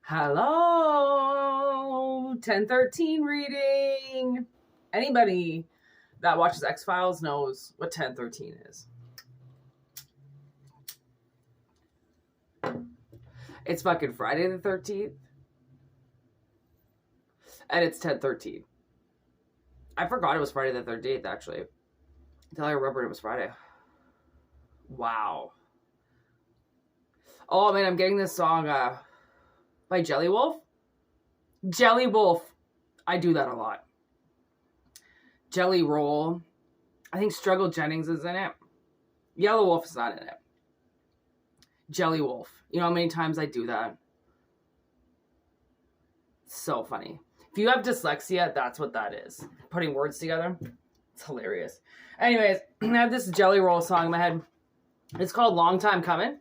Hello, 1013 reading. Anybody that watches X-Files knows what 1013 is. It's fucking Friday the 13th. And it's 1013. I forgot it was Friday the 13th, actually. Until I remembered it was Friday. Wow. Oh, man, I'm getting this song by Jelly Wolf. Jelly Wolf. I do that a lot. Jelly Roll. I think Struggle Jennings is in it. Yellow Wolf is not in it. Jelly Wolf. You know how many times I do that? So funny. If you have dyslexia, that's what that is. Putting words together. It's hilarious. Anyways, I have this Jelly Roll song in my head. It's called Long Time Coming.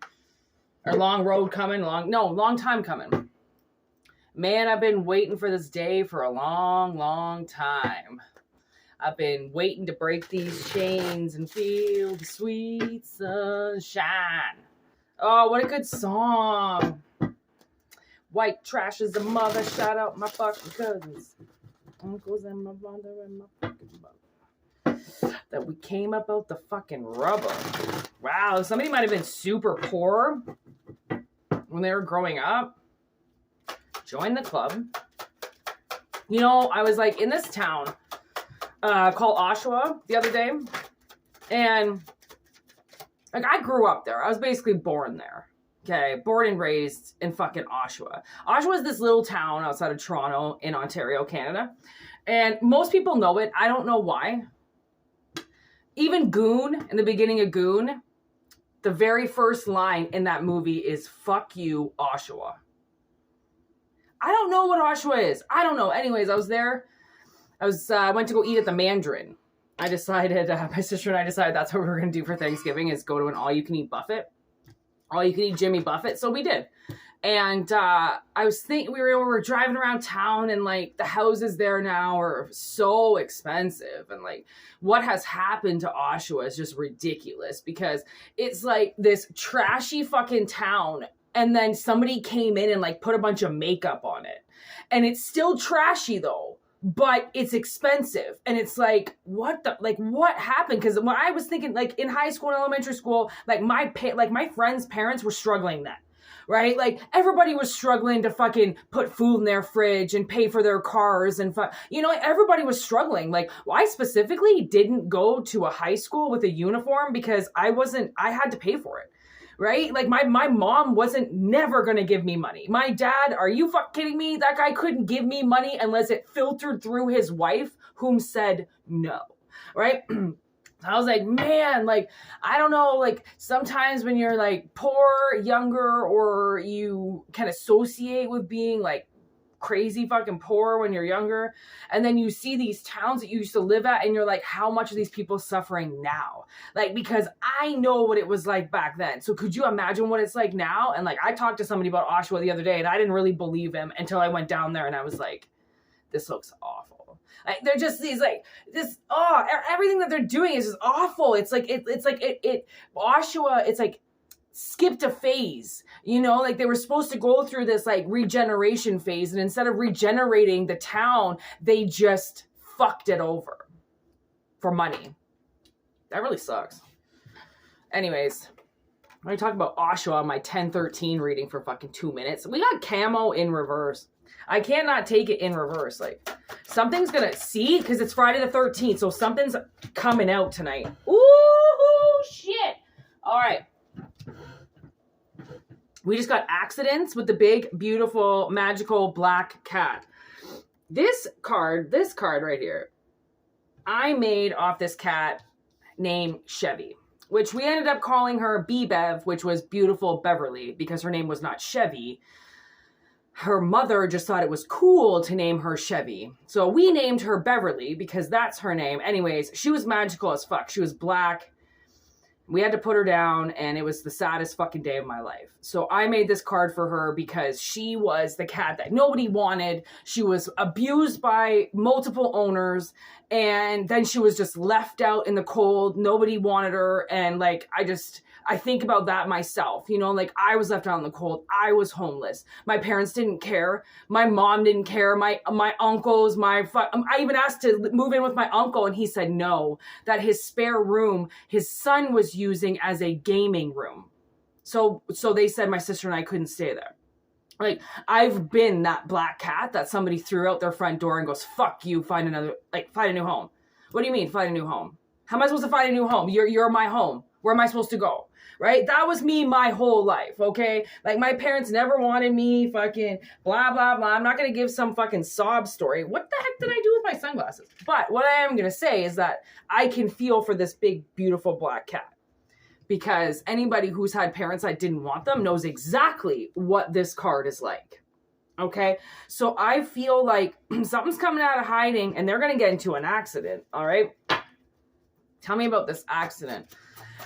Or Long Road Coming. Long Time Coming. Man, I've been waiting for this day for a long, long time. I've been waiting to break these chains and feel the sweet sunshine. Oh, what a good song. White trash is a mother. Shout out my fucking cousins. Uncles and my mother and my fucking mother. That we came up out the fucking rubber. Wow, somebody might have been super poor when they were growing up. Join the club. You know, I was like in this town called Oshawa the other day. And like I grew up there. I was basically born there. Okay, born and raised in fucking Oshawa. Oshawa is this little town outside of Toronto in Ontario, Canada. And most people know it. I don't know why. Even Goon, in the beginning of Goon, the very first line in that movie is, "Fuck you, Oshawa." I don't know what Oshawa is. I don't know. Anyways, I was there. I went to go eat at the Mandarin. I decided, my sister and I decided that's what we were going to do for Thanksgiving is go to an all-you-can-eat buffet. All-you-can-eat Jimmy Buffett. So we did. And I was thinking, we were driving around town and like the houses there now are so expensive. And like what has happened to Oshawa is just ridiculous because it's like this trashy fucking town. And then somebody came in and like put a bunch of makeup on it. And it's still trashy though, but it's expensive. And it's like, what happened? Because when I was thinking like in high school and elementary school, like my friends' parents were struggling then. Right? Like everybody was struggling to fucking put food in their fridge and pay for their cars and everybody was struggling. Like I specifically didn't go to a high school with a uniform because I had to pay for it. Right? Like my mom wasn't never going to give me money. My dad, are you fucking kidding me? That guy couldn't give me money unless it filtered through his wife whom said no. Right? I was like, man, like, I don't know, like, sometimes when you're, like, poor, younger, or you can associate with being, like, crazy fucking poor when you're younger, and then you see these towns that you used to live at, and you're like, how much are these people suffering now? Like, because I know what it was like back then. So could you imagine what it's like now? And, like, I talked to somebody about Oshawa the other day, and I didn't really believe him until I went down there, and I was like, this looks awful. Like they're just these like this everything that they're doing is just awful. It's like Oshawa, it's like skipped a phase, like they were supposed to go through this like regeneration phase, and instead of regenerating the town, they just fucked it over for money. That really sucks. Anyways, I'm gonna talk about Oshawa on my 1013 reading for fucking 2 minutes. We got camo in reverse. I cannot take it in reverse. Like, something's gonna see, because it's Friday the 13th, so something's coming out tonight. Ooh, shit. All right. We just got accidents with the big, beautiful, magical black cat. This card right here, I made off this cat named Chevy, which we ended up calling her B-Bev, which was beautiful Beverly, because her name was not Chevy. Her mother just thought it was cool to name her Chevy. So we named her Beverly because that's her name. Anyways, she was magical as fuck. She was black. We had to put her down, and it was the saddest fucking day of my life. So I made this card for her because she was the cat that nobody wanted. She was abused by multiple owners, and then she was just left out in the cold. Nobody wanted her, and like I I think about that myself, you know, like I was left out in the cold. I was homeless. My parents didn't care. My mom didn't care. My uncles, I even asked to move in with my uncle and he said no, that his spare room, his son was using as a gaming room. So they said my sister and I couldn't stay there. Like, I've been that black cat that somebody threw out their front door and goes, fuck you, find a new home. What do you mean, find a new home? How am I supposed to find a new home? You're my home. Where am I supposed to go? Right? That was me my whole life, okay? Like, my parents never wanted me, fucking blah, blah, blah. I'm not going to give some fucking sob story. What the heck did I do with my sunglasses? But what I am going to say is that I can feel for this big, beautiful black cat. Because anybody who's had parents that didn't want them knows exactly what this card is like. Okay? So I feel like something's coming out of hiding and they're going to get into an accident. All right? Tell me about this accident.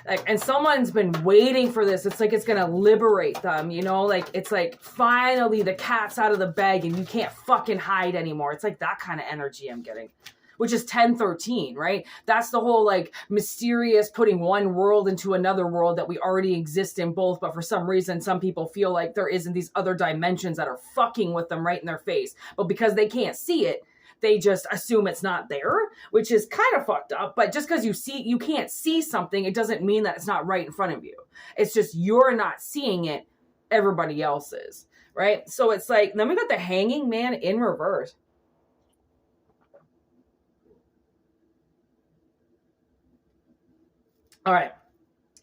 Like, and someone's been waiting for this. It's like it's going to liberate them, you know? Like, it's like finally the cat's out of the bag and you can't fucking hide anymore. It's like that kind of energy I'm getting. Which is 1013, right? That's the whole like mysterious putting one world into another world that we already exist in both. But for some reason, some people feel like there isn't these other dimensions that are fucking with them right in their face. But because they can't see it, they just assume it's not there, which is kind of fucked up. But just because you can't see something, it doesn't mean that it's not right in front of you. It's just you're not seeing it, everybody else is, right? So it's like, then we got the Hanging Man in reverse. All right.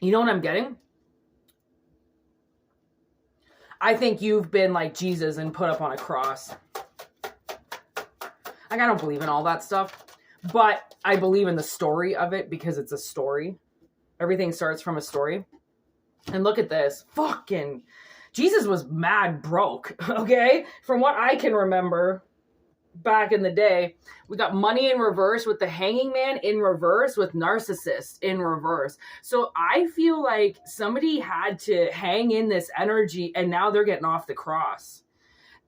You know what I'm getting? I think you've been like Jesus and put up on a cross. Like, I don't believe in all that stuff, but I believe in the story of it because it's a story. Everything starts from a story. And look at this. Fucking Jesus was mad broke, okay? From what I can remember back in the day, we got money in reverse with the Hanging Man in reverse with narcissist in reverse. So I feel like somebody had to hang in this energy and now they're getting off the cross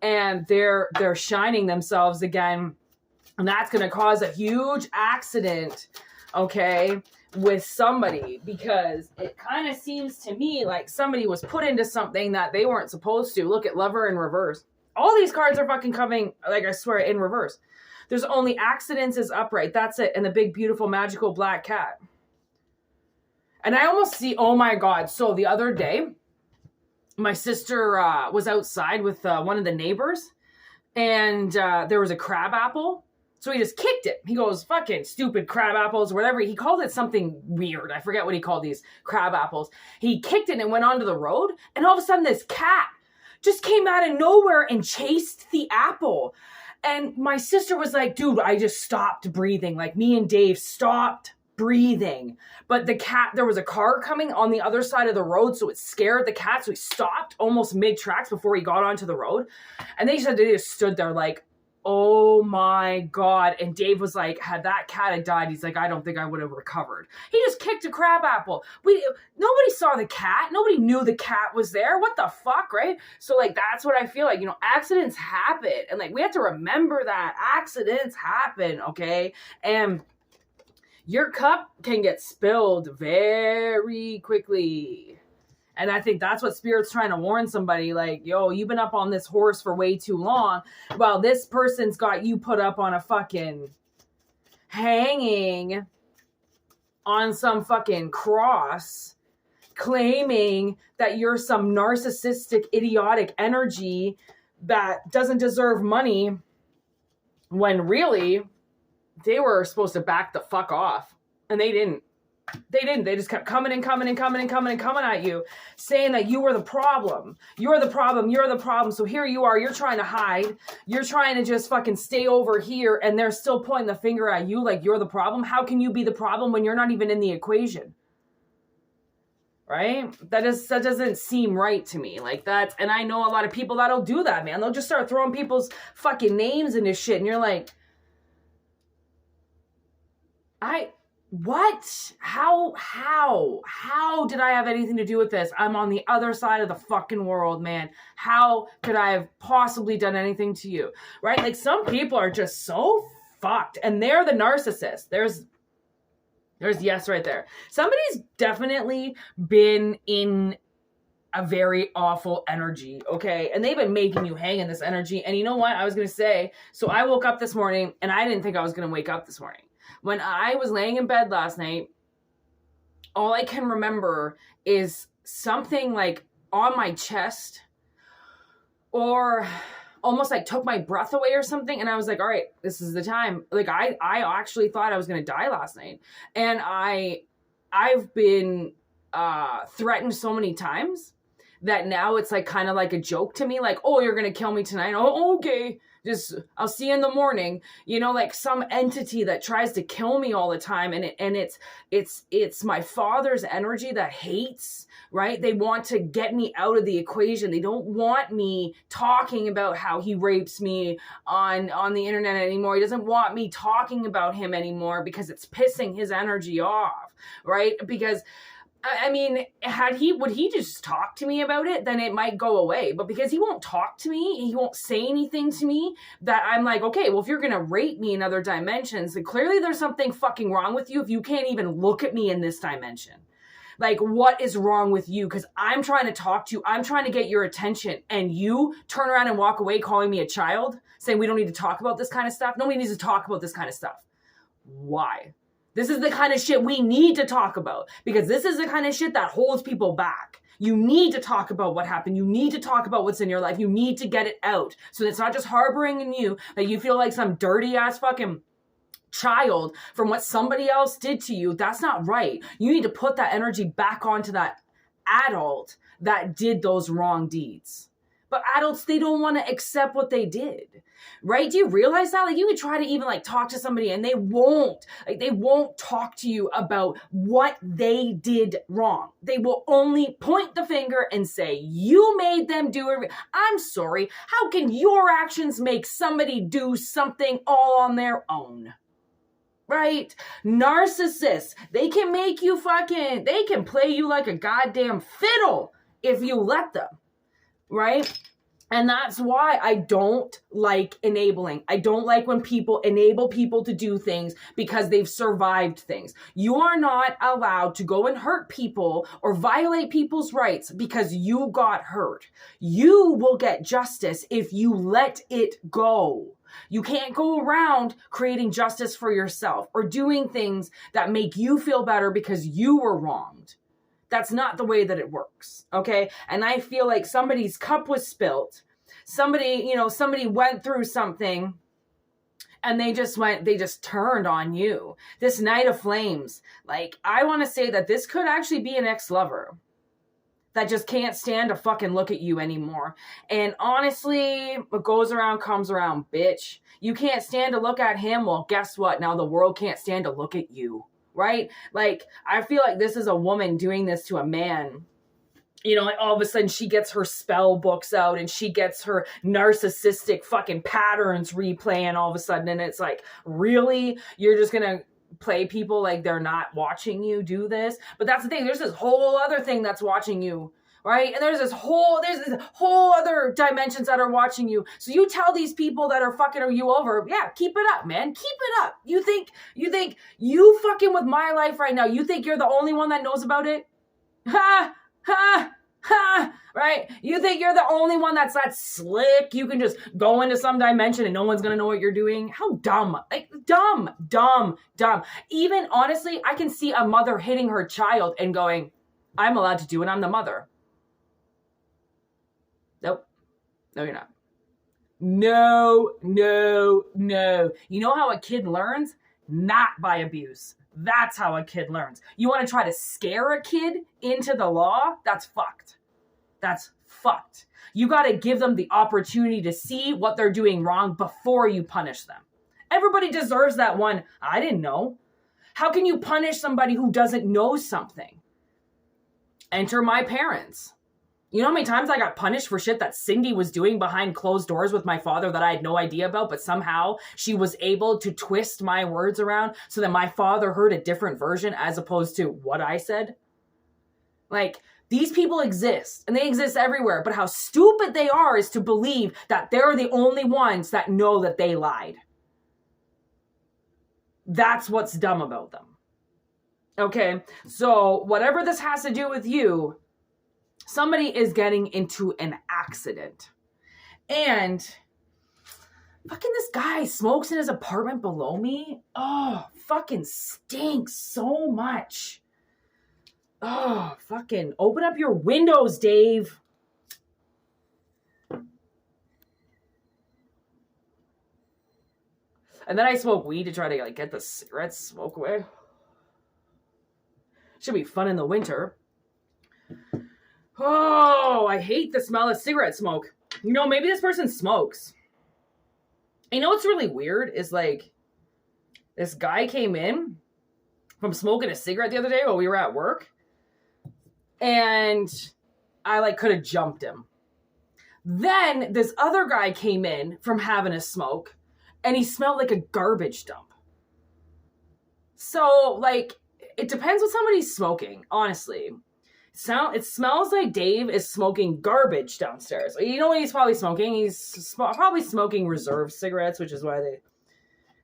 and they're shining themselves again. And that's going to cause a huge accident, okay, with somebody, because it kind of seems to me like somebody was put into something that they weren't supposed to. Look at Lover in reverse. All these cards are fucking coming, like I swear, in reverse. There's only accidents is upright. That's it. And the big, beautiful, magical black cat. And I almost see, oh my God. So the other day, my sister was outside with one of the neighbors. And there was a crab apple. So he just kicked it. He goes, fucking stupid crab apples, whatever. He called it something weird. I forget what he called these crab apples. He kicked it and went onto the road. And all of a sudden, this cat just came out of nowhere and chased the apple. And my sister was like, dude, I just stopped breathing. Like, me and Dave stopped breathing. But the cat, there was a car coming on the other side of the road, so it scared the cat. So he stopped almost mid-tracks before he got onto the road. And they said they just stood there like, oh my God. And Dave was like, had that cat had died, he's like, I don't think I would have recovered. He just kicked a crab apple. Nobody saw the cat. Nobody knew the cat was there. What the fuck, right? So like, that's what I feel like, you know, accidents happen. And like, we have to remember that accidents happen, okay? And your cup can get spilled very quickly. And I think that's what Spirit's trying to warn somebody. Like, yo, you've been up on this horse for way too long. Well, this person's got you put up on a fucking hanging on some fucking cross, claiming that you're some narcissistic, idiotic energy that doesn't deserve money, when really they were supposed to back the fuck off. And they didn't. They just kept coming and coming and coming and coming and coming at you, saying that you were the problem. You're the problem. You're the problem. So here you are. You're trying to hide. You're trying to just fucking stay over here. And they're still pointing the finger at you like you're the problem. How can you be the problem when you're not even in the equation? Right? That doesn't seem right to me. Like that. And I know a lot of people that'll do that, man. They'll just start throwing people's fucking names into shit. And you're like, what? How did I have anything to do with this? I'm on the other side of the fucking world, man. How could I have possibly done anything to you? Right? Like, some people are just so fucked and they're the narcissist. There's yes right there. Somebody's definitely been in a very awful energy, okay? And they've been making you hang in this energy. And you know what? I was going to say, so I woke up this morning and I didn't think I was going to wake up this morning. When I was laying in bed last night, all I can remember is something like on my chest or almost like took my breath away or something. And I was like, all right, this is the time. Like I actually thought I was going to die last night. And I've been threatened so many times that now it's like kind of like a joke to me, like, oh, you're gonna kill me tonight. Oh, okay, just I'll see you in the morning. You know, like some entity that tries to kill me all the time, and it's my father's energy that hates, right? They want to get me out of the equation. They don't want me talking about how he rapes me on the internet anymore. He doesn't want me talking about him anymore because it's pissing his energy off, right? Because I mean, would he just talk to me about it, then it might go away. But because he won't talk to me, he won't say anything to me, that I'm like, okay, well, if you're going to rape me in other dimensions, then clearly there's something fucking wrong with you if you can't even look at me in this dimension. Like, what is wrong with you? Because I'm trying to talk to you. I'm trying to get your attention. And you turn around and walk away calling me a child, saying we don't need to talk about this kind of stuff. Nobody needs to talk about this kind of stuff. Why? This is the kind of shit we need to talk about, because this is the kind of shit that holds people back. You need to talk about what happened. You need to talk about what's in your life. You need to get it out. So it's not just harboring in you that you feel like some dirty ass fucking child from what somebody else did to you. That's not right. You need to put that energy back onto that adult that did those wrong deeds. But adults, they don't want to accept what they did, right? Do you realize that? Like, you could try to even like talk to somebody and they won't talk to you about what they did wrong. They will only point the finger and say, you made them do it. I'm sorry. How can your actions make somebody do something all on their own? Right? Narcissists, they can make you they can play you like a goddamn fiddle if you let them. Right? And that's why I don't like enabling. I don't like when people enable people to do things because they've survived things. You are not allowed to go and hurt people or violate people's rights because you got hurt. You will get justice if you let it go. You can't go around creating justice for yourself or doing things that make you feel better because you were wronged. That's not the way that it works, okay? And I feel like somebody's cup was spilt. Somebody went through something and they just turned on you. This night of flames, like, I want to say that this could actually be an ex-lover that just can't stand to fucking look at you anymore. And honestly, what goes around comes around, bitch. You can't stand to look at him. Well, guess what? Now the world can't stand to look at you. Right? Like, I feel like this is a woman doing this to a man. You know, like all of a sudden she gets her spell books out and she gets her narcissistic fucking patterns replaying all of a sudden. And it's like, really? You're just going to play people like they're not watching you do this? But that's the thing. There's this whole other thing that's watching you. Right? And there's this whole other dimensions that are watching you. So you tell these people that are fucking you over, yeah, keep it up, man. Keep it up. You think you fucking with my life right now, you think you're the only one that knows about it? Ha, ha, ha, right? You think you're the only one that's that slick? You can just go into some dimension and no one's going to know what you're doing? How dumb. Like, dumb. Even, honestly, I can see a mother hitting her child and going, I'm allowed to do it. I'm the mother. Nope. No, you're not. No. You know how a kid learns? Not by abuse. That's how a kid learns. You want to try to scare a kid into the law? That's fucked. You got to give them the opportunity to see what they're doing wrong before you punish them. Everybody deserves that one. I didn't know. How can you punish somebody who doesn't know something? Enter my parents. You know how many times I got punished for shit that Cindy was doing behind closed doors with my father that I had no idea about, but somehow she was able to twist my words around so that my father heard a different version as opposed to what I said? Like, these people exist, and they exist everywhere, but how stupid they are is to believe that they're the only ones that know that they lied. That's what's dumb about them. Okay, so whatever this has to do with you, somebody is getting into an accident. And fucking this guy smokes in his apartment below me. Oh, fucking stinks so much. Oh, fucking open up your windows, Dave. And then I smoke weed to try to like get the cigarette smoke away. Should be fun in the winter. Oh, I hate the smell of cigarette smoke. You know, maybe this person smokes. You know what's really weird is like this guy came in from smoking a cigarette the other day while we were at work. And I like could have jumped him. Then this other guy came in from having a smoke and he smelled like a garbage dump. So like, it depends what somebody's smoking, honestly. It smells like Dave is smoking garbage downstairs. You know what he's probably smoking? He's probably smoking reserve cigarettes, which is why they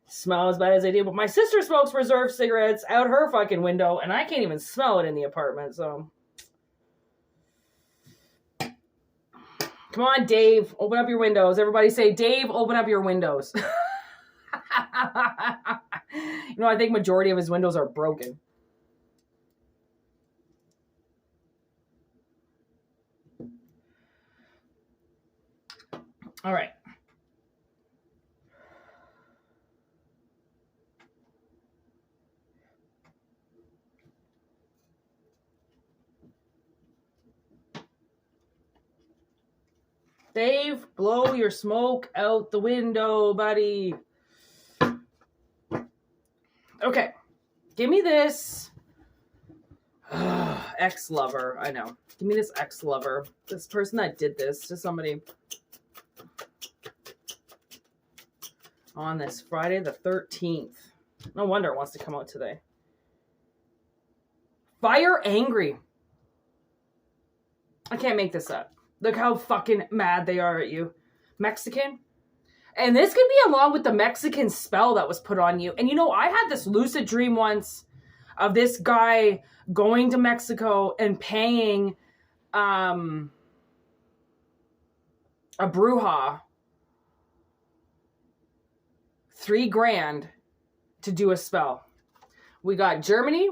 smell as bad as they do. But my sister smokes reserve cigarettes out her fucking window, and I can't even smell it in the apartment, so. Come on, Dave, open up your windows. Everybody say, Dave, open up your windows. You know, I think majority of his windows are broken. All right. Dave, blow your smoke out the window, buddy. Okay. Give me this. Ex-lover. I know. Give me this ex-lover. This person that did this to somebody on this Friday the 13th. No wonder it wants to come out today. Fire angry. I can't make this up. Look how fucking mad they are at you. Mexican. And this could be along with the Mexican spell that was put on you. And you know, I had this lucid dream once of this guy going to Mexico and paying a Brujah $3,000 to do a spell. We got Germany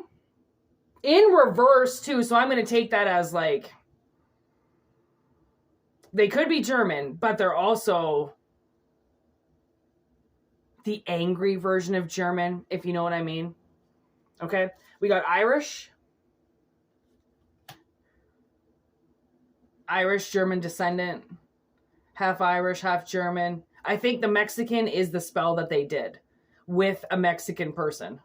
in reverse too, so I'm going to take that as like, they could be German, but they're also the angry version of German, if you know what I mean. Okay, we got Irish, German descendant, half Irish, half German. I think the Mexican is the spell that they did with a Mexican person.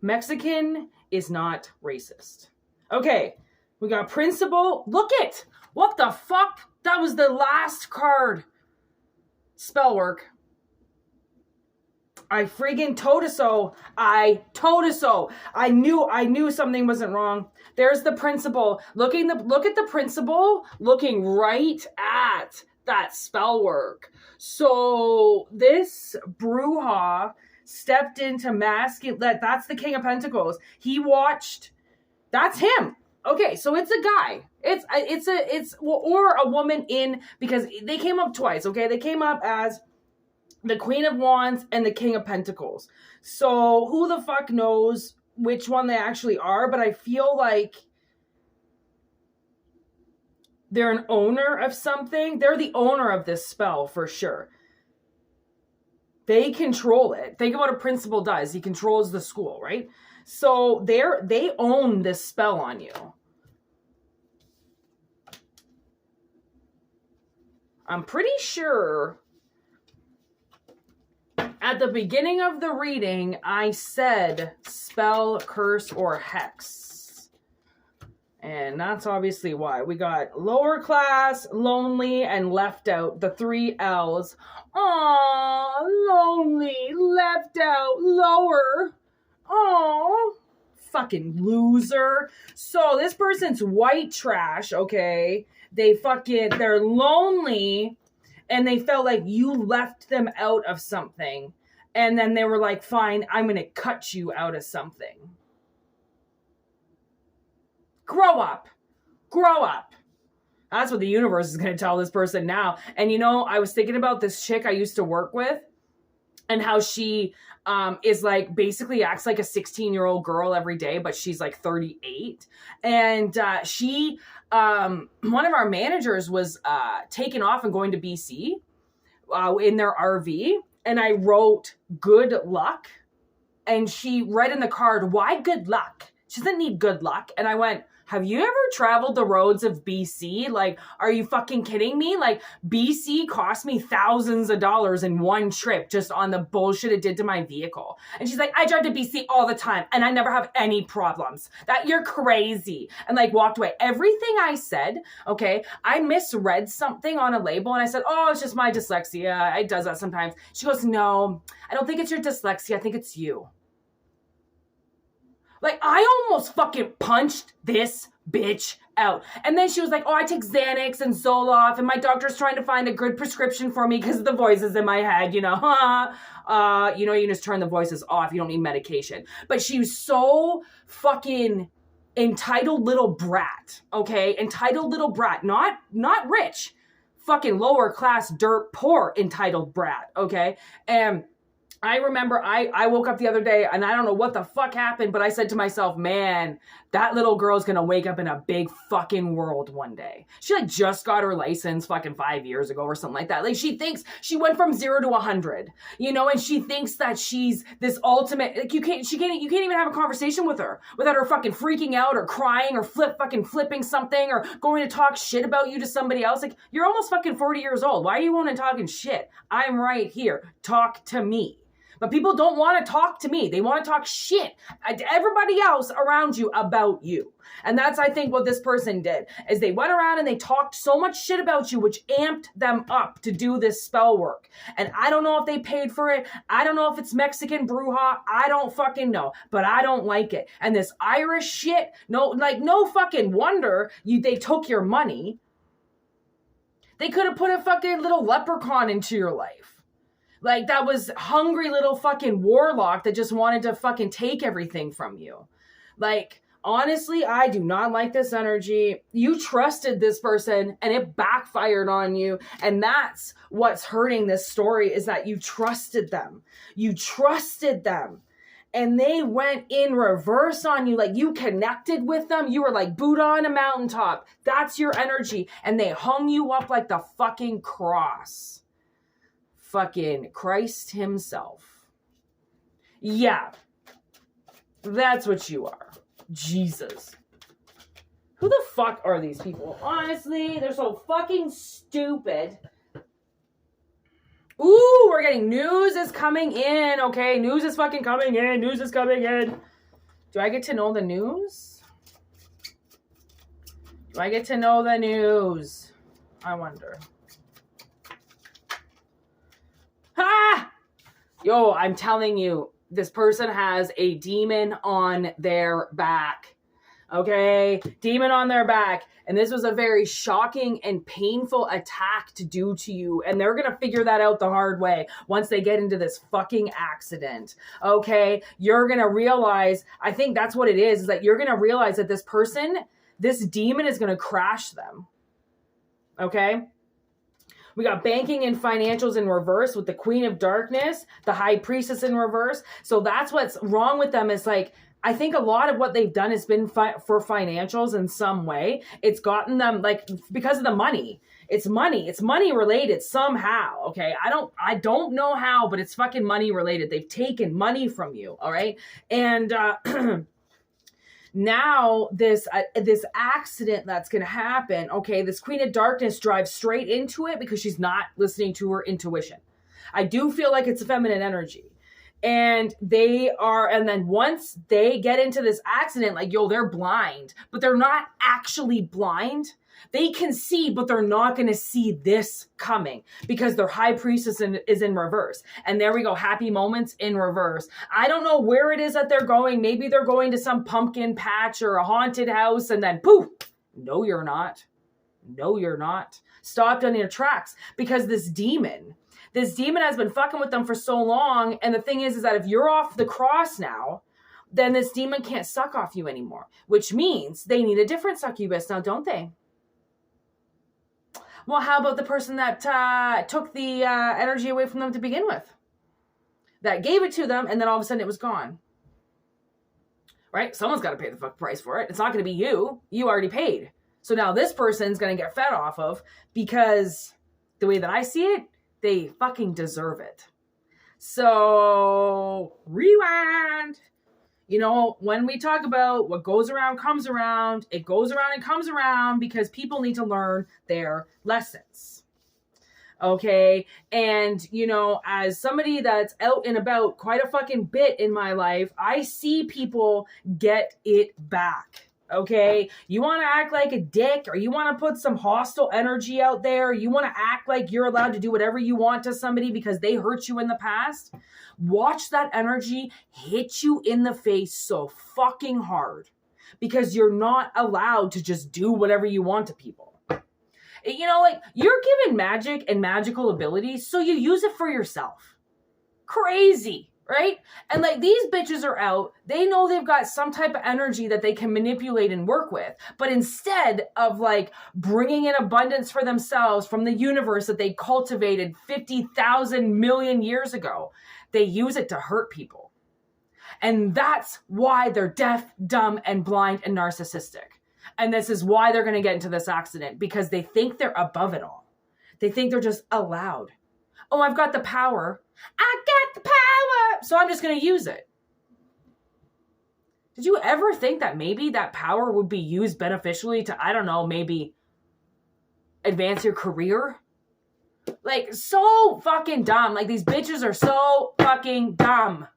Mexican is not racist. Okay, we got principal. Look it. What the fuck? That was the last card. Spell work. I friggin' told-so. I knew something wasn't wrong. There's the principal. Look at the principal looking right at that spell work. So this Brujah stepped into masculine. That's the King of Pentacles. He watched. That's him. Okay, so it's a guy. Or a woman in, because they came up twice. Okay, they came up as the Queen of Wands and the King of Pentacles. So who the fuck knows which one they actually are, but I feel like they're an owner of something. They're the owner of this spell for sure. They control it. Think of what a principal does. He controls the school, right? So they own this spell on you. I'm pretty sure at the beginning of the reading, I said spell, curse, or hex. And that's obviously why. We got lower class, lonely, and left out. The 3 L's. Aww, lonely, left out, lower. Aww, fucking loser. So this person's white trash, okay? They're lonely, and they felt like you left them out of something. And then they were like, fine, I'm going to cut you out of something. Grow up. Grow up. That's what the universe is going to tell this person now. And I was thinking about this chick I used to work with and how she is like, basically acts like a 16-year-old girl every day, but she's like 38. And one of our managers was taking off and going to BC in their RV. And I wrote, good luck. And she read in the card, why good luck? She doesn't need good luck. And I went, have you ever traveled the roads of BC? Like, are you fucking kidding me? Like, BC cost me thousands of dollars in one trip just on the bullshit it did to my vehicle. And she's like, I drive to BC all the time and I never have any problems. That you're crazy. And like walked away. Everything I said, okay, I misread something on a label and I said, oh, it's just my dyslexia. It does that sometimes. She goes, no, I don't think it's your dyslexia. I think it's you. Like, I almost fucking punched this bitch out. And then she was like, oh, I take Xanax and Zoloft, and my doctor's trying to find a good prescription for me because of the voices in my head, you can just turn the voices off. You don't need medication. But she was so fucking entitled little brat, okay? Entitled little brat, not rich. Fucking lower class, dirt, poor entitled brat, okay? And I remember I woke up the other day and I don't know what the fuck happened, but I said to myself, man, that little girl's going to wake up in a big fucking world one day. She like just got her license fucking 5 years ago or something like that. Like she thinks she went from 0 to 100, and she thinks that she's this ultimate, like you can't even have a conversation with her without her fucking freaking out or crying or flipping something or going to talk shit about you to somebody else. Like you're almost fucking 40 years old. Why are you wanting to talking shit? I'm right here. Talk to me. But people don't want to talk to me. They want to talk shit to everybody else around you about you. And that's, I think, what this person did, is they went around and they talked so much shit about you, which amped them up to do this spell work. And I don't know if they paid for it. I don't know if it's Mexican Brujah. I don't fucking know. But I don't like it. And this Irish shit, no fucking wonder they took your money. They could have put a fucking little leprechaun into your life. Like, that was hungry little fucking warlock that just wanted to fucking take everything from you. Like, honestly, I do not like this energy. You trusted this person and it backfired on you. And that's what's hurting this story, is that you trusted them. You trusted them. And they went in reverse on you. Like, you connected with them. You were like Buddha on a mountaintop. That's your energy. And they hung you up like the fucking cross. Fucking Christ himself. Yeah. That's what you are. Jesus. Who the fuck are these people? Honestly, they're so fucking stupid. Ooh, we're getting news is coming in. Okay, news is fucking coming in. News is coming in. Do I get to know the news? Do I get to know the news? I wonder. Ah! Yo, I'm telling you, this person has a demon on their back. Okay? Demon on their back. And this was a very shocking and painful attack to do to you. And they're going to figure that out the hard way once they get into this fucking accident. Okay? You're going to realize, I think that's what it is that you're going to realize that this person, this demon is going to crash them. Okay? We got banking and financials in reverse with the Queen of Darkness, the High Priestess in reverse. So that's what's wrong with them, is like, I think a lot of what they've done has been for financials in some way. It's gotten them, like, because of the money. It's money. It's money related somehow. Okay. I don't know how, but it's fucking money related. They've taken money from you. All right. And, now this accident that's going to happen, okay, this Queen of Darkness drives straight into it because she's not listening to her intuition. I do feel like it's a feminine energy. And then once they get into this accident, like, yo, they're blind, but they're not actually blind. They can see, but they're not going to see this coming because their High Priestess is in reverse. And there we go. Happy moments in reverse. I don't know where it is that they're going. Maybe they're going to some pumpkin patch or a haunted house, and then poof. No, you're not. No, you're not. Stopped on your tracks because this demon This demon has been fucking with them for so long. And the thing is that if you're off the cross now, then this demon can't suck off you anymore, which means they need a different succubus now, don't they? Well, how about the person that took the energy away from them to begin with? That gave it to them, and then all of a sudden it was gone. Right? Someone's got to pay the fuck price for it. It's not going to be you. You already paid. So now this person's going to get fed off of, because the way that I see it, they fucking deserve it. So, rewind. You know, when we talk about what goes around comes around, it goes around and comes around because people need to learn their lessons. Okay? And, you know, as somebody that's out and about quite a fucking bit in my life, I see people get it back. Okay? You want to act like a dick, or you want to put some hostile energy out there, you want to act like you're allowed to do whatever you want to somebody because they hurt you in the past, watch that energy hit you in the face so fucking hard, because you're not allowed to just do whatever you want to people. You know, like, you're given magic and magical abilities, so you use it for yourself. Crazy, right? And like, these bitches are out, they know they've got some type of energy that they can manipulate and work with, but instead of like bringing in abundance for themselves from the universe that they cultivated 50,000 million years ago, they use it to hurt people. And that's why they're deaf, dumb, and blind and narcissistic. And this is why they're going to get into this accident, because they think they're above it all. They think they're just allowed. Oh, I've got the power. I got the power, so I'm just going to use it. Did you ever think that maybe that power would be used beneficially to, I don't know, maybe advance your career? Like, so fucking dumb. Like, these bitches are so fucking dumb.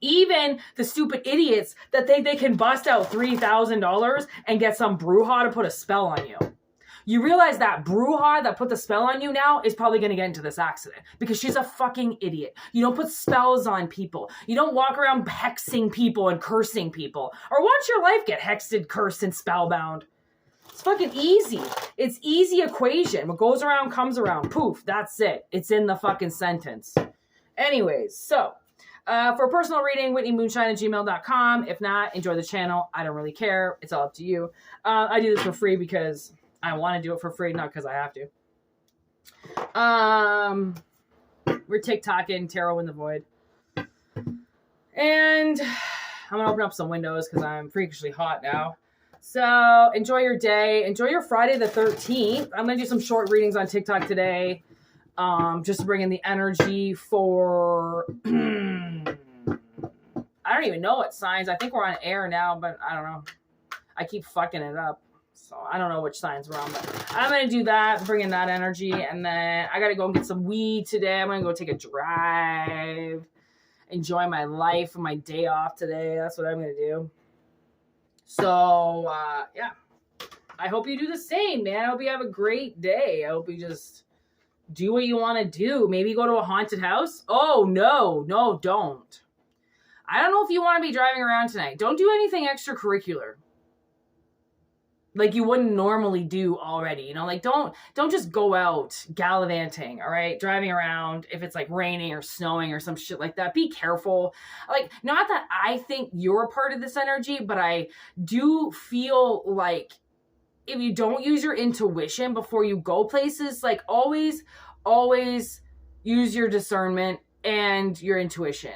Even the stupid idiots that think they can bust out $3,000 and get some Brujah to put a spell on you. You realize that Brujah that put the spell on you now is probably going to get into this accident because she's a fucking idiot. You don't put spells on people. You don't walk around hexing people and cursing people. Or watch your life get hexed, cursed, and spellbound. It's fucking easy. It's easy equation. What goes around comes around. Poof, that's it. It's in the fucking sentence. Anyways, so for a personal reading, whitneymoonshine@gmail.com. If not, enjoy the channel. I don't really care. It's all up to you. I do this for free because I want to do it for free, not because I have to. We're TikToking Tarot in the Void. And I'm going to open up some windows because I'm freakishly hot now. So enjoy your day. Enjoy your Friday the 13th. I'm going to do some short readings on TikTok today. Just to bring in the energy for... I don't even know what signs. I think we're on air now, but I don't know. I keep fucking it up. So I don't know which signs we're on, but I'm going to do that, bring in that energy. And then I got to go and get some weed today. I'm going to go take a drive, enjoy my life and my day off today. That's what I'm going to do. So, yeah, I hope you do the same, man. I hope you have a great day. I hope you just do what you want to do. Maybe go to a haunted house. Oh, no, don't. I don't know if you want to be driving around tonight. Don't do anything extracurricular like you wouldn't normally do already. You know, like don't just go out gallivanting, all right? Driving around if it's like raining or snowing or some shit like that. Be careful. Like, not that I think you're a part of this energy, but I do feel like if you don't use your intuition before you go places, like always use your discernment and your intuition.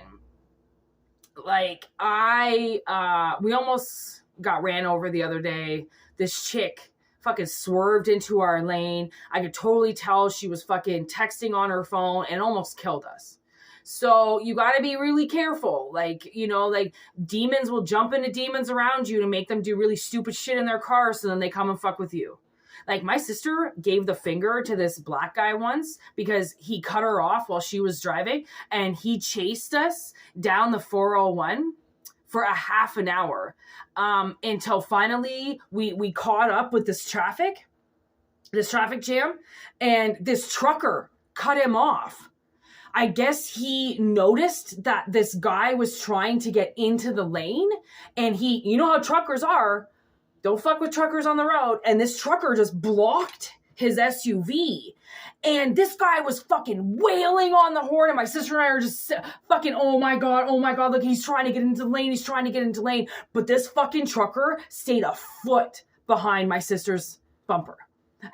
Like we almost got ran over the other day. This chick fucking swerved into our lane. I could totally tell she was fucking texting on her phone and almost killed us. So you got to be really careful. Like, you know, like demons will jump into demons around you to make them do really stupid shit in their car. So then they come and fuck with you. Like my sister gave the finger to this black guy once because he cut her off while she was driving and he chased us down the 401 for a half an hour until finally we caught up with this traffic jam, and this trucker cut him off. I guess he noticed that this guy was trying to get into the lane, and you know how truckers are, don't fuck with truckers on the road, and this trucker just blocked his SUV. And this guy was fucking wailing on the horn, and my sister and I are just fucking, oh my God, look, he's trying to get into the lane, But this fucking trucker stayed a foot behind my sister's bumper.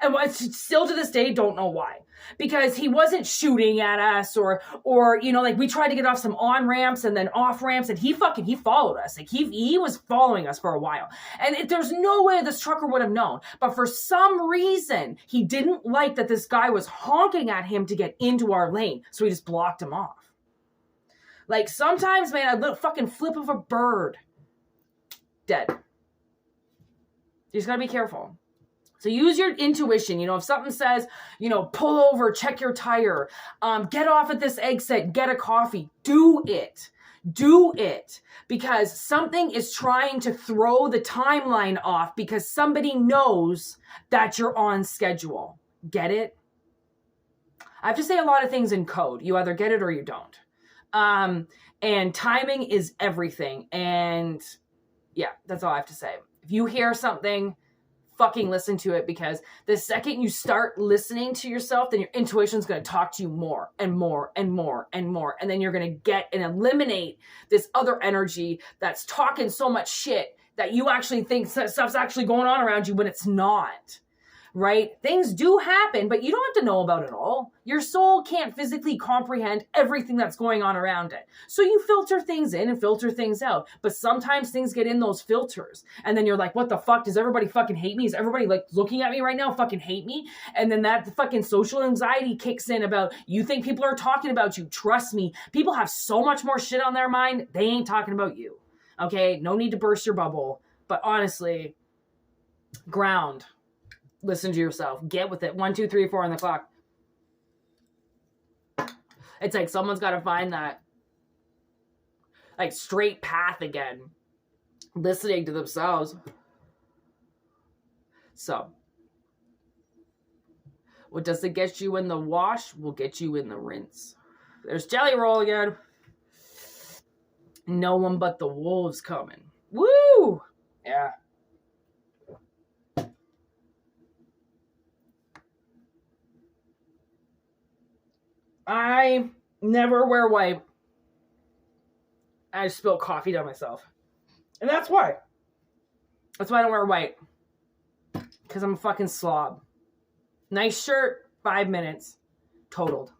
And I still to this day don't know why. Because he wasn't shooting at us or like we tried to get off some on ramps and then off ramps, and he followed us. Like he was following us for a while. And there's no way this trucker would have known. But for some reason, he didn't like that this guy was honking at him to get into our lane. So he just blocked him off. Like sometimes, man, a little fucking flip of a bird. Dead. You just gotta be careful. So use your intuition. If something says, pull over, check your tire, get off at this exit, get a coffee, do it. Do it. Because something is trying to throw the timeline off because somebody knows that you're on schedule. Get it? I have to say a lot of things in code. You either get it or you don't. And timing is everything. And yeah, that's all I have to say. If you hear something, fucking listen to it, because the second you start listening to yourself, then your intuition's going to talk to you more and more and more and more. And then you're going to get and eliminate this other energy that's talking so much shit that you actually think stuff's actually going on around you when it's not. Right? Things do happen, but you don't have to know about it all. Your soul can't physically comprehend everything that's going on around it. So you filter things in and filter things out. But sometimes things get in those filters. And then you're like, what the fuck? Does everybody fucking hate me? Is everybody like looking at me right now fucking hate me? And then that fucking social anxiety kicks in about you think people are talking about you. Trust me. People have so much more shit on their mind. They ain't talking about you. Okay? No need to burst your bubble. But honestly, ground. Listen to yourself. Get with it. 1, 2, 3, 4 on the clock. It's like someone's got to find that like straight path again. Listening to themselves. So, what doesn't get you in the wash will get you in the rinse. There's Jelly Roll again. No one but the wolves coming. Woo! Yeah. I never wear white. I spill coffee down myself. And that's why. That's why I don't wear white. Because I'm a fucking slob. Nice shirt, 5 minutes. Totaled.